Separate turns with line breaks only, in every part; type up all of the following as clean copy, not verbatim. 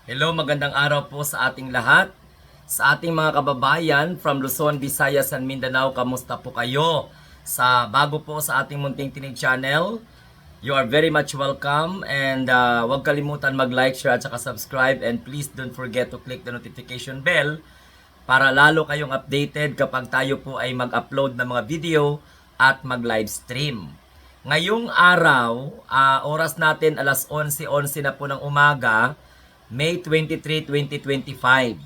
Hello, magandang araw po sa ating lahat. Sa ating mga kababayan from Luzon, Visayas, and Mindanao, kamusta po kayo? Sa bago po sa ating Munting Tinig channel, you are very much welcome and huwag kalimutan mag-like, share at saka subscribe, and please don't forget to click the notification bell para lalo kayong updated kapag tayo po ay mag-upload ng mga video at mag-live stream. Ngayong araw, oras natin alas 11:11 na po ng umaga, May 23, 2025.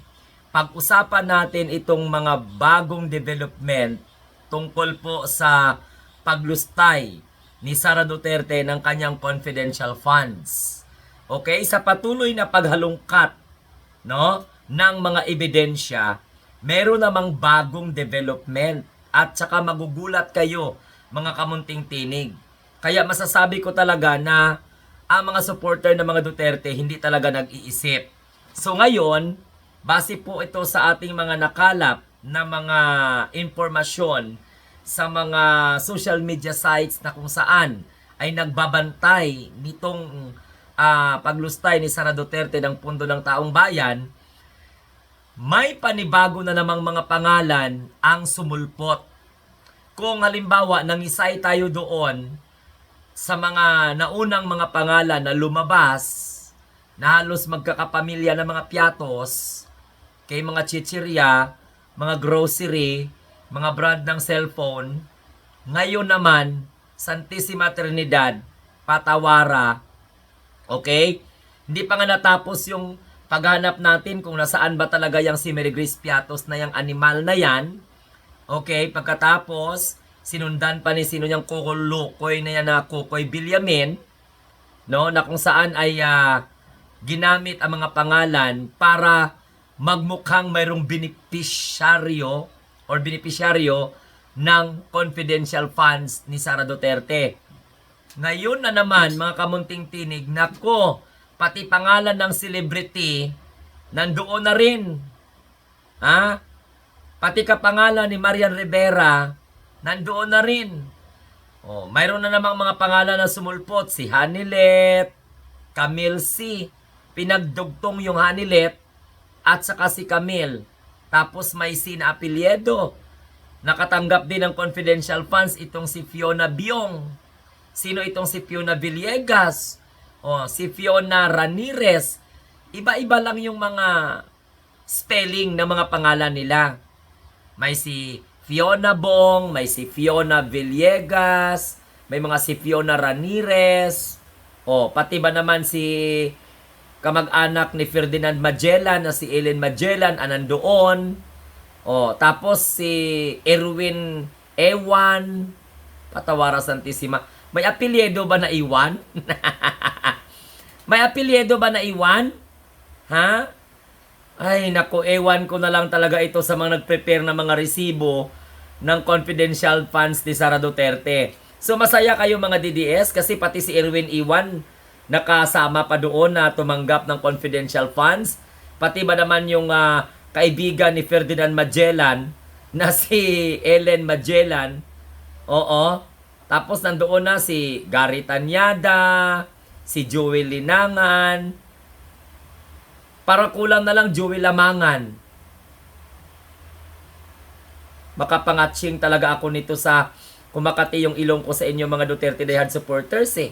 Pag-usapan natin itong mga bagong development tungkol po sa paglustay ni Sara Duterte ng kanyang confidential funds. Okay, sa patuloy na paghalungkat ng mga ebidensya, meron namang bagong development at saka magugulat kayo mga kamunting tinig. Kaya masasabi ko talaga na ang mga supporter ng mga Duterte hindi talaga nag-iisip. So ngayon, base po ito sa ating mga nakalap na mga impormasyon sa mga social media sites na kung saan ay nagbabantay nitong paglustay ni Sara Duterte ng Pundo ng Taong Bayan, may panibago na namang mga pangalan ang sumulpot. Kung halimbawa nangisay tayo doon sa mga naunang mga pangalan na lumabas na halos magkakapamilya ng mga piatos, kay mga chichirya, mga grocery, mga brand ng cellphone, ngayon naman, Santissima Trinidad, Patawara, okay? Hindi pa nga natapos yung paghanap natin kung nasaan ba talaga yung si Mary Grace Piatos na yung animal na yan. Okay, pagkatapos, sinundan pa ni sino niyang kukulukoy na yan na Kukoy Bilyamin, no, na kung saan ay ginamit ang mga pangalan para magmukhang mayroong benepisyaryo or benepisyaryo ng confidential funds ni Sara Duterte. Ngayon na naman, mga kamunting tinig, nako, pati pangalan ng celebrity, nandoon na rin. Pati kapangalan ni Marian Rivera, nandoon na rin. Mayroon na namang mga pangalan na sumulpot. Si Hanilet, Camille C. Pinagdugtong yung Hanilet at saka si Camille. Tapos may si na apelyedo. Nakatanggap din ng confidential funds itong si Fiona Biong. Sino itong si Fiona Villegas? Si Fiona Ramirez. Iba-iba lang yung mga spelling ng mga pangalan nila. May si Fiona Bong, may si Fiona Villegas, may mga si Fiona Ramirez, pati ba naman si kamag-anak ni Ferdinand Magellan na si Ellen Magellan anandoon. Tapos si Erwin Ewan, Patawara Santissima. May apelyido ba na Iwan? May apelyido ba na Iwan? Ha? Ay, naku, ewan ko na lang talaga ito sa mga nag-prepare ng mga resibo ng confidential funds ni Sara Duterte. So, masaya kayo mga DDS kasi pati si Erwin Iwan nakasama pa doon na tumanggap ng confidential funds. Pati ba naman yung kaibigan ni Ferdinand Magellan na si Ellen Magellan. Oo. Tapos nandoon na si Gary Tanyada, si Joel Linangan. Para kulang na lang Joey Lamangan. Makapangatsing talaga ako nito sa kumakati yung ilong ko sa inyo mga Duterte Dayhan supporters eh.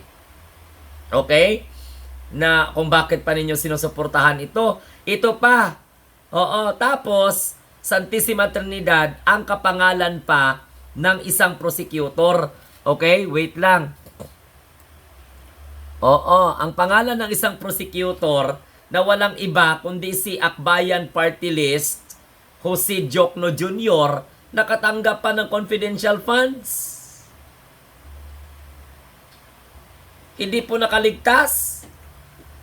Okay? Na kung bakit pa ninyo sinusuportahan ito. Ito pa. Tapos, Santissima Trinidad, ang kapangalan pa ng isang prosecutor. Okay? Wait lang. Ang pangalan ng isang prosecutor na walang iba kundi si Akbayan Party List, Jose Jokno Jr., nakatanggap pa ng confidential funds. Hindi po nakaligtas.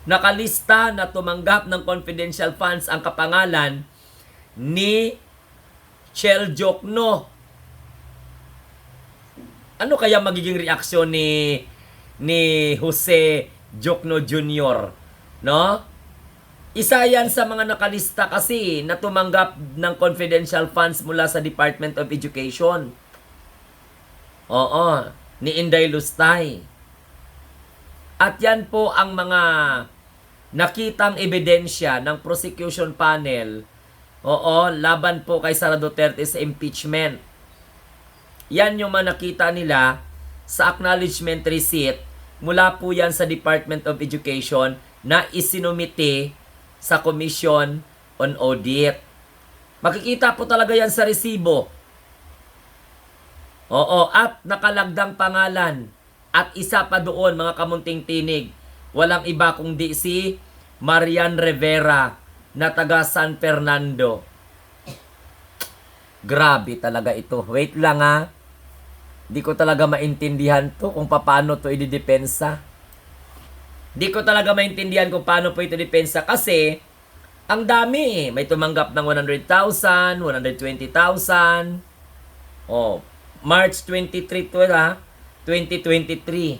Nakalista na tumanggap ng confidential funds ang kapangalan ni Chel Jokno. Ano kaya magiging reaksyon ni Jose Jokno Jr., no? Isa yan sa mga nakalista kasi na tumanggap ng confidential funds mula sa Department of Education. Ni Inday Lustay. At yan po ang mga nakitang ebidensya ng prosecution panel, laban po kay Sara Duterte sa impeachment. Yan yung mga nakita nila sa acknowledgement receipt mula po yan sa Department of Education na isinumite sa Commission on Audit. Makikita po talaga yan sa resibo. At nakalagdang pangalan. At isa pa doon, mga kamunting tinig, walang iba kundi si Marian Rivera na taga San Fernando. Grabe talaga ito. Wait lang ha. Di ko talaga maintindihan to kung paano to ididepensa. Di ko talaga maintindihan kung paano po ito idedepensa kasi ang dami eh. May tumanggap ng 100,000, 120,000. March 23 to 2023.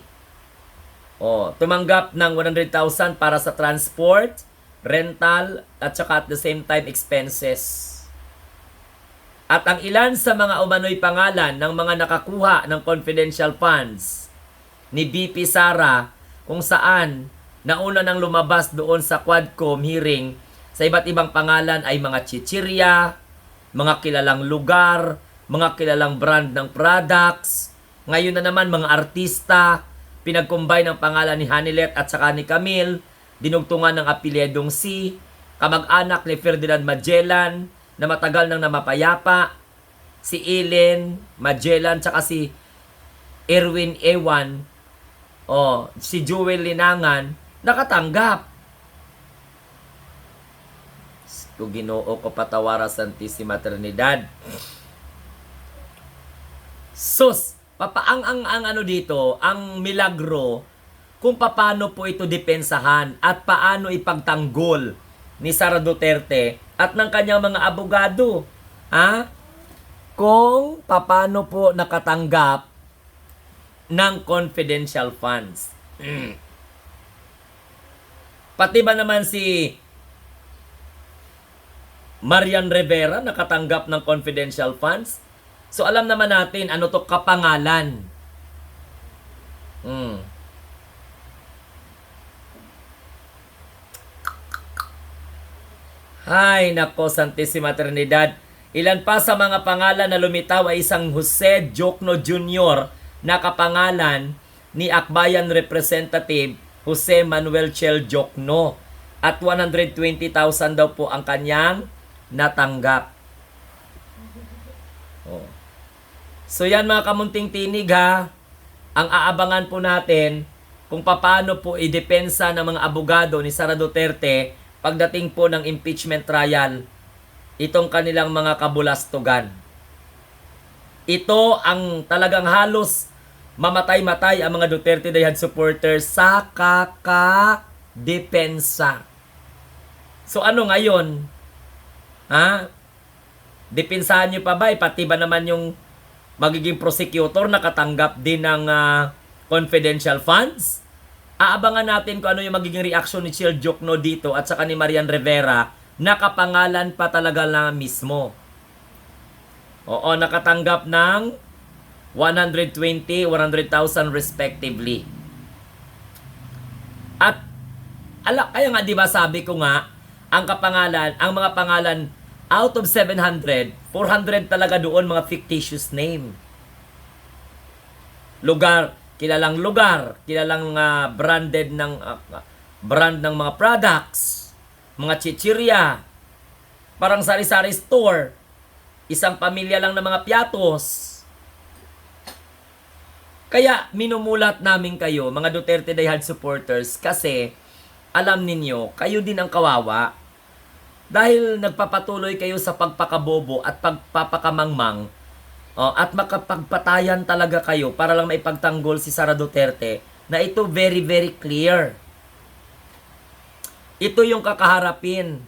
Tumanggap ng 100,000 para sa transport, rental, at saka at the same time expenses. At ang ilan sa mga umano'y pangalan ng mga nakakuha ng confidential funds ni BP Sara kung saan nauna nang lumabas doon sa Quadcom hearing sa iba't ibang pangalan ay mga chichirya, mga kilalang lugar, mga kilalang brand ng products. Ngayon na naman mga artista, pinag-combine ng pangalan ni Hanilet at saka ni Camille, dinugtungan ng apelyedong C, kamag-anak ni Ferdinand Magellan na matagal nang namapayapa, si Ellen Magellan tsaka si Erwin Ewan, si Jewel Linangan, nakatanggap. Kung Ginoo ko patawara Santissima Trinidad. Sus, ang ano dito, ang milagro kung paano po ito depensahan at paano ipagtanggol ni Sara Duterte at ng kanyang mga abogado. Kung paano po nakatanggap ng confidential funds. Pati ba naman si Marian Rivera nakatanggap ng confidential funds? So alam naman natin ano to kapangalan. Hay nako, Santissima Trinidad. Ilan pa sa mga pangalan na lumitaw ay isang Jose Jokno Jr. na kapangalan ni Akbayan Representative Jose Manuel Chel Jokno. At 120,000 daw po ang kanyang natanggap. So yan mga kamunting tinig ha. Ang aabangan po natin kung paano po idepensa ng mga abogado ni Sara Duterte pagdating po ng impeachment trial, itong kanilang mga kabulastugan. Ito ang talagang halos mamatay-matay ang mga Duterte Dayhan supporters sa kakadepensa. So ano ngayon? Depensahan nyo pa ba? Pati ba naman yung magiging prosecutor nakatanggap din ng confidential funds? Aabangan natin kung ano yung magiging reaction ni Chel Jokno dito at saka ni Marian Rivera, nakapangalan pa talaga na mismo. Nakatanggap ng 120, 100,000 respectively. At kaya nga 'di ba sabi ko nga, ang mga pangalan out of 700, 400 talaga doon mga fictitious name. Kilalang branded ng brand ng mga products, mga chichirya, parang sari-sari store, isang pamilya lang ng mga piatos. Kaya minumulat namin kayo, mga Duterte Dayhan supporters, kasi alam ninyo, kayo din ang kawawa. Dahil nagpapatuloy kayo sa pagpakabobo at pagpapakamangmang, at makapagpatayan talaga kayo para lang maipagtanggol si Sara Duterte, na ito very very clear. Ito yung kakaharapin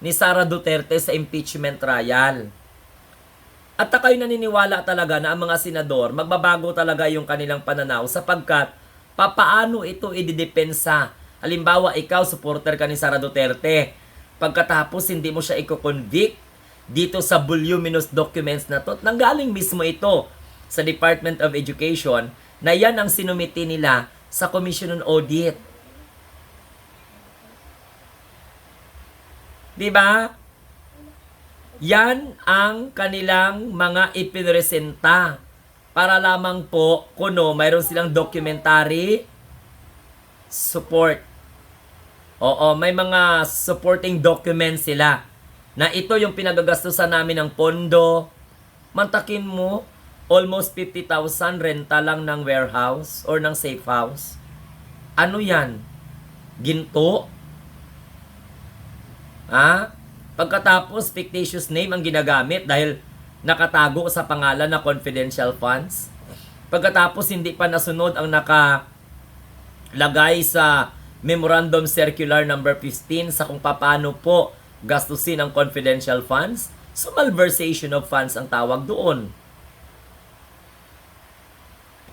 ni Sara Duterte sa impeachment trial. At kayo naniniwala talaga na ang mga senador, magbabago talaga yung kanilang pananaw sapagkat papaano ito ididepensa. Halimbawa, ikaw, supporter ka ni Sara Duterte. Pagkatapos, hindi mo siya i-convict dito sa voluminous documents na to. Nanggaling mismo ito sa Department of Education na yan ang sinumiti nila sa Commission on Audit. Di ba? Yan ang kanilang mga ipinresenta para lamang po kuno mayroon silang documentary support. Oo, may mga supporting documents sila na ito yung pinagagastusan namin ng pondo. Mantakin mo, almost 50,000 renta lang ng warehouse or ng safe house. Ano yan? Ginto? Ha? Pagkatapos, fictitious name ang ginagamit dahil nakatago sa pangalan na confidential funds. Pagkatapos, hindi pa nasunod ang nakalagay sa Memorandum Circular number 15 sa kung paano po gastusin ang confidential funds. So, malversation of funds ang tawag doon.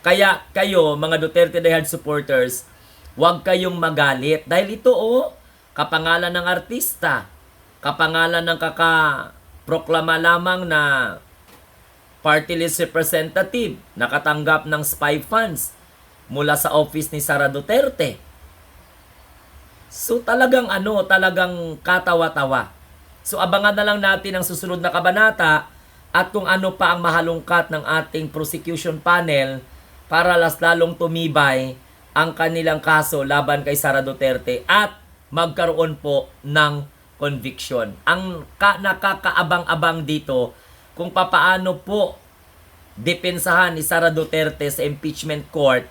Kaya kayo, mga Duterte diehard supporters, huwag kayong magalit. Dahil ito, kapangalan ng artista, kapangalan ng kakaproklama lamang na party list representative, nakatanggap ng spy funds mula sa office ni Sara Duterte. So talagang talagang katawa-tawa. So abangan na lang natin ang susunod na kabanata at kung ano pa ang mahalungkat ng ating prosecution panel para lalong tumibay ang kanilang kaso laban kay Sara Duterte at magkaroon po ng conviction. Ang nakakaabang-abang dito kung papaano po depensahan ni Sara Duterte sa impeachment court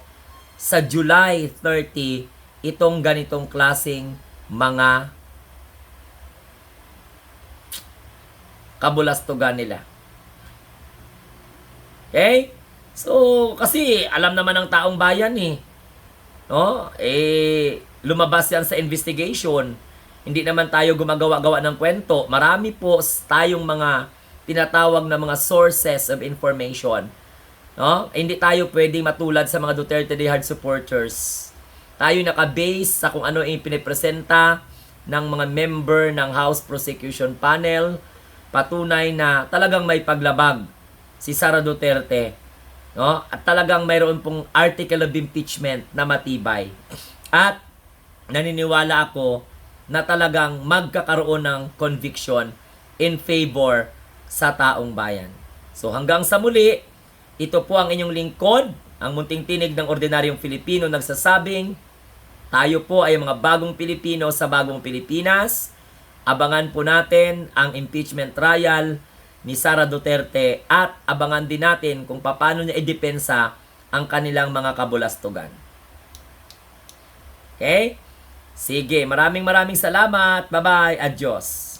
sa July 30 itong ganitong klaseng mga kabulastugan nila. Okay? So, kasi alam naman ng taong bayan no? Lumabas yan sa investigation. Hindi naman tayo gumagawa-gawa ng kwento. Marami po tayong mga tinatawag na mga sources of information. No? Hindi tayo pwedeng matulad sa mga Duterte diehard supporters. Tayo naka-base sa kung ano yung pinipresenta ng mga member ng House Prosecution Panel. Patunay na talagang may paglabag si Sara Duterte. No? At talagang mayroon pong article of impeachment na matibay. At naniniwala ako na talagang magkakaroon ng conviction in favor sa taong bayan. So hanggang sa muli, ito po ang inyong lingkod, ang munting tinig ng ordinaryong Pilipino nagsasabing, tayo po ay mga bagong Pilipino sa bagong Pilipinas. Abangan po natin ang impeachment trial ni Sara Duterte at abangan din natin kung paano niya idepensa ang kanilang mga kabulastugan. Okay? Sige, maraming salamat. Bye-bye. Adios.